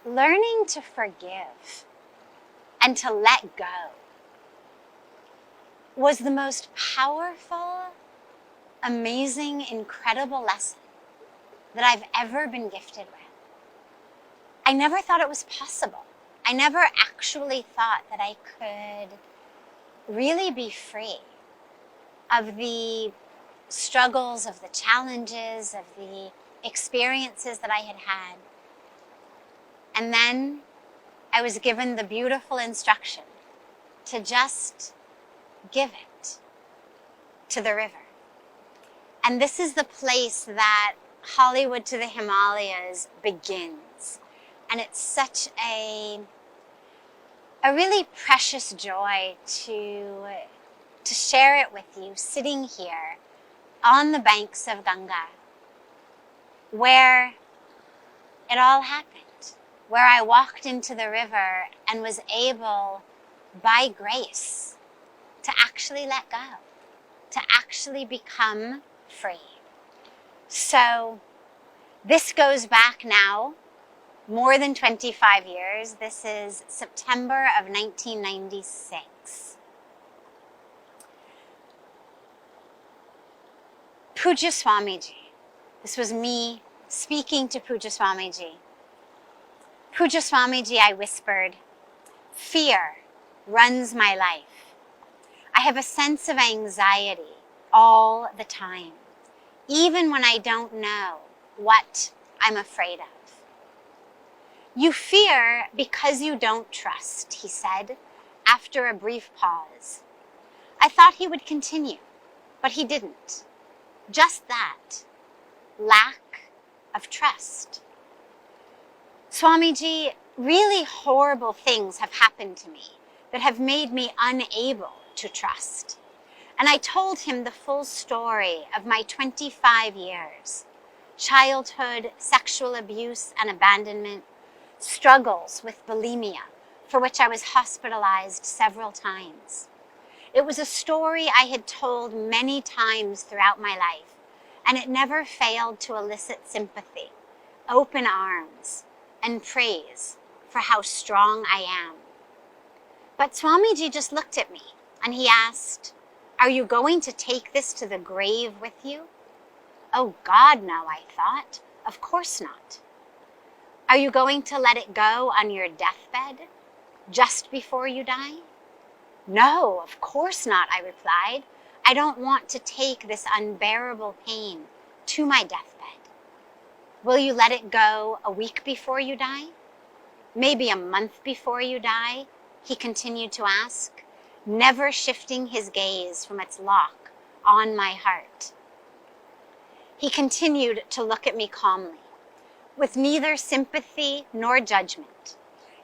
learning to forgive and to let go was the most powerful, amazing, incredible lesson that I've ever been gifted with. I never thought it was possible. I never actually thought that I could really be free of the struggles, of the challenges, of the experiences that I had had. And then I was given the beautiful instruction to just give it to the river. And this is the place that Hollywood to the Himalayas begins. And it's such a really precious joy to share it with you, sitting here on the banks of Ganga, where it all happened, where I walked into the river and was able, by grace, to actually let go, to actually become free. So this goes back now more than 25 years. This is September of 1996. Puyja Swamij. This was me speaking to Puyja Swamij. Puyja Swamij, I whispered, fear runs my life. I have a sense of anxiety all the time, even when I don't know what I'm afraid of. You fear because you don't trust, he said, after a brief pause. I thought he would continue, but he didn't. Just that, lack of trust. Swamiji, really horrible things have happened to me that have made me unable to trust. And I told him the full story of my 25 years, childhood, sexual abuse and abandonment, struggles with bulimia, for which I was hospitalized several times. It was a story I had told many times throughout my life, and it never failed to elicit sympathy, open arms, and praise for how strong I am. But Swamiji just looked at me and he asked, "Are you going to take this to the grave with you?" Oh God, no, I thought. Of course not. Are you going to let it go on your deathbed, just before you die? No, of course not, I replied. I don't want to take this unbearable pain to my deathbed. Will you let it go a week before you die? Maybe a month before you die? He continued to ask, never shifting his gaze from its lock on my heart. He continued to look at me calmly, with neither sympathy nor judgment.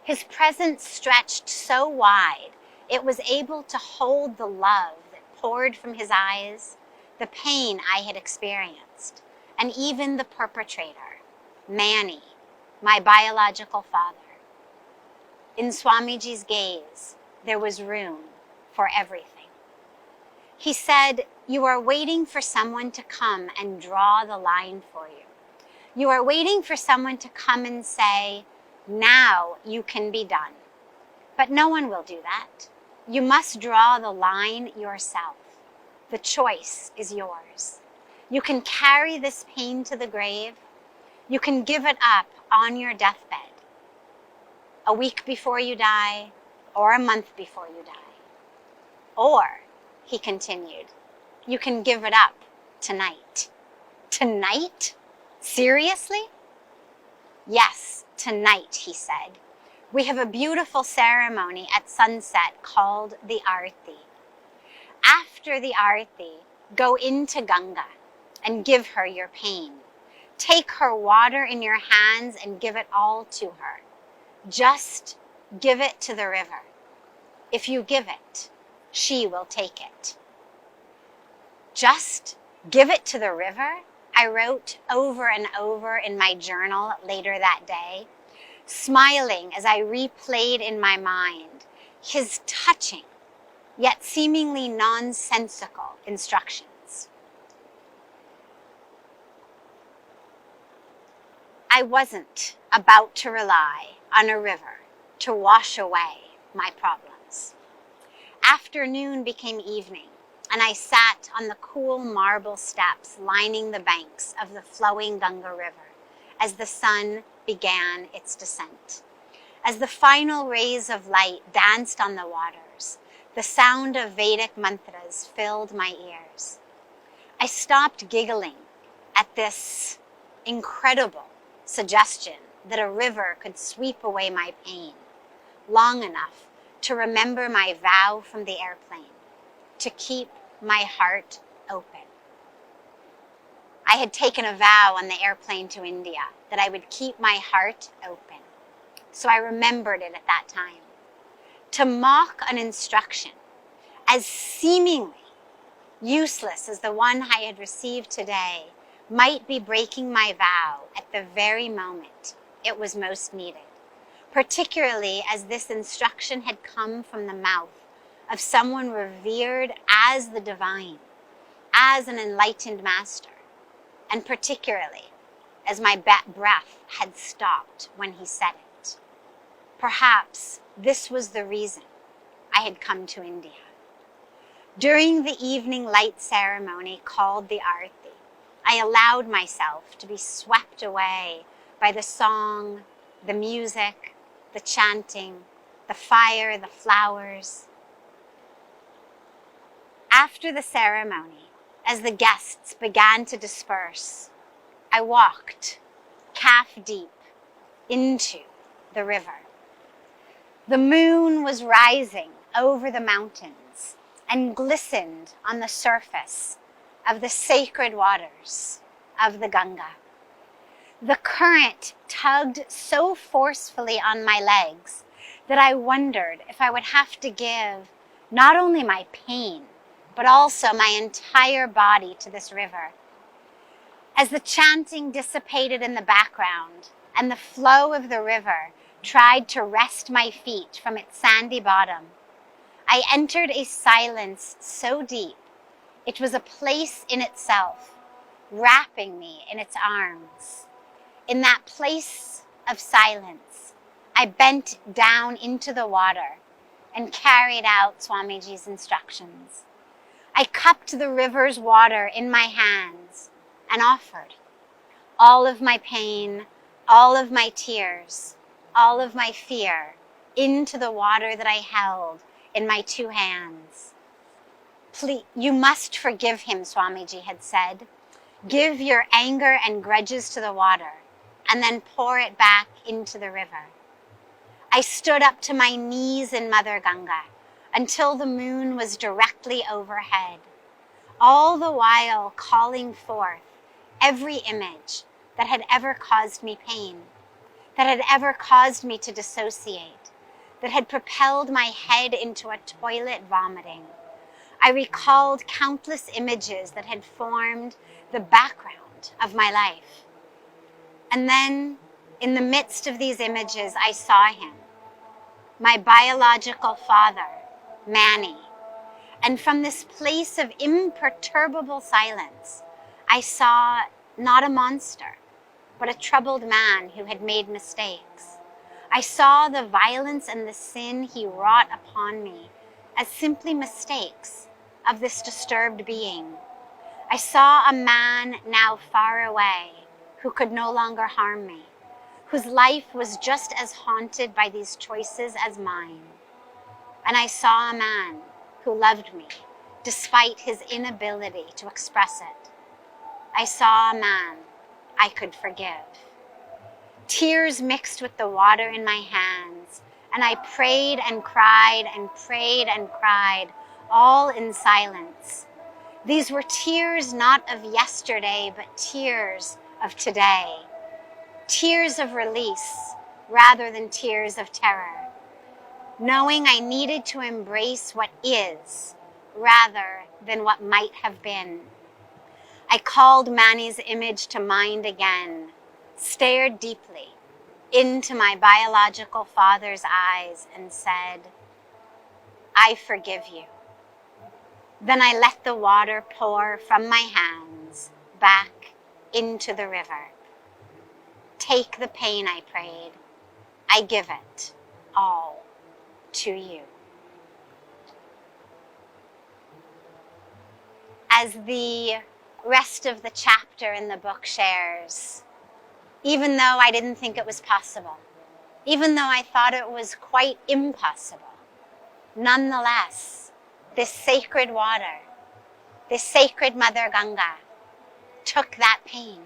His presence stretched so wide, it was able to hold the love that poured from his eyes, the pain I had experienced, and even the perpetrator, Manny, my biological father. In Swamiji's gaze, there was room for everything. He said, "You are waiting for someone to come and draw the line for you. You are waiting for someone to come and say, now you can be done. But no one will do that. You must draw the line yourself. The choice is yours. You can carry this pain to the grave. You can give it up on your deathbed, a week before you die, or a month before you die. Or," he continued, "you can give it up tonight." Tonight? Seriously? Yes, tonight, he said. We have a beautiful ceremony at sunset called the Arti. After the Arti, go into Ganga and give her your pain. Take her water in your hands and give it all to her. Just give it to the river. If you give it, she will take it. Just give it to the river? I wrote over and over in my journal later that day, smiling as I replayed in my mind his touching, yet seemingly nonsensical instructions. I wasn't about to rely on a river to wash away my problems. Afternoon became evening, and I sat on the cool marble steps lining the banks of the flowing Ganga River as the sun began its descent. As the final rays of light danced on the waters, the sound of Vedic mantras filled my ears. I stopped giggling at this incredible suggestion that a river could sweep away my pain long enough to remember my vow from the airplane, to keep my heart open. I had taken a vow on the airplane to India that I would keep my heart open. So I remembered it at that time. To mock an instruction as seemingly useless as the one I had received today might be breaking my vow at the very moment it was most needed, particularly as this instruction had come from the mouth of someone revered as the divine, as an enlightened master, and particularly as my breath had stopped when he said it. Perhaps this was the reason I had come to India. During the evening light ceremony called the Arati, I allowed myself to be swept away by the song, the music, the chanting, the fire, the flowers. After the ceremony, as the guests began to disperse, I walked calf deep into the river. The moon was rising over the mountains and glistened on the surface of the sacred waters of the Ganga. The current tugged so forcefully on my legs that I wondered if I would have to give not only my pain, but also my entire body to this river. As the chanting dissipated in the background and the flow of the river tried to wrest my feet from its sandy bottom, I entered a silence so deep it was a place in itself, wrapping me in its arms. In that place of silence, I bent down into the water and carried out Swamiji's instructions. I cupped the river's water in my hands and offered all of my pain, all of my tears, all of my fear into the water that I held in my two hands. Please, you must forgive him, Swamiji had said. Give your anger and grudges to the water and then pour it back into the river. I stood up to my knees in Mother Ganga until the moon was directly overhead, all the while calling forth every image that had ever caused me pain, that had ever caused me to dissociate, that had propelled my head into a toilet vomiting. I recalled countless images that had formed the background of my life. And then, in the midst of these images, I saw him, my biological father, Manny. And from this place of imperturbable silence, I saw not a monster, but a troubled man who had made mistakes. I saw the violence and the sin he wrought upon me as simply mistakes of this disturbed being. I saw a man now far away who could no longer harm me, whose life was just as haunted by these choices as mine. And I saw a man who loved me despite his inability to express it. I saw a man I could forgive. Tears mixed with the water in my hands, and I prayed and cried and prayed and cried, all in silence. These were tears not of yesterday, but tears of today. Tears of release rather than tears of terror. Knowing I needed to embrace what is rather than what might have been. I called Manny's image to mind again, stared deeply into my biological father's eyes and said, I forgive you. Then I let the water pour from my hands back into the river. Take the pain, I prayed. I give it all to you. As the rest of the chapter in the book shares, even though I didn't think it was possible, even though I thought it was quite impossible, nonetheless, this sacred water, this sacred Mother Ganga, took that pain,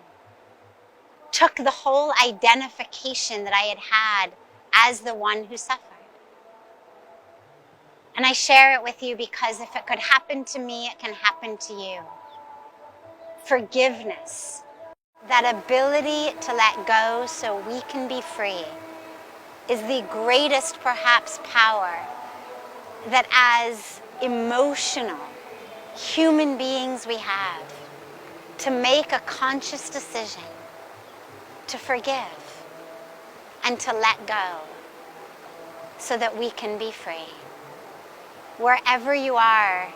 took the whole identification that I had had as the one who suffered. And I share it with you because if it could happen to me, it can happen to you. Forgiveness, that ability to let go so we can be free, is the greatest perhaps power that as emotional human beings we have, to make a conscious decision to forgive and to let go so that we can be free. Wherever you are,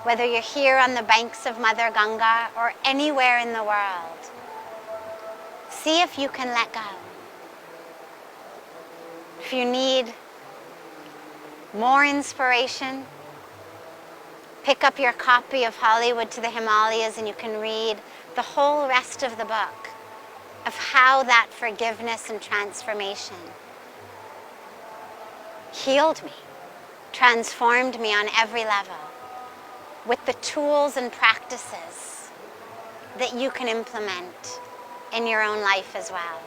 whether you're here on the banks of Mother Ganga or anywhere in the world, see if you can let go. If you need more inspiration, pick up your copy of Hollywood to the Himalayas and you can read the whole rest of the book of how that forgiveness and transformation healed me, transformed me on every level, with the tools and practices that you can implement in your own life as well.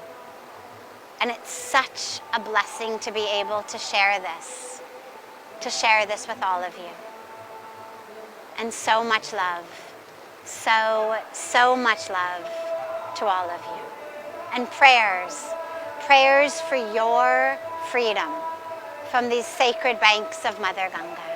And it's such a blessing to be able to share this with all of you. And so much love, so much love to all of you. And prayers for your freedom from these sacred banks of Mother Ganga.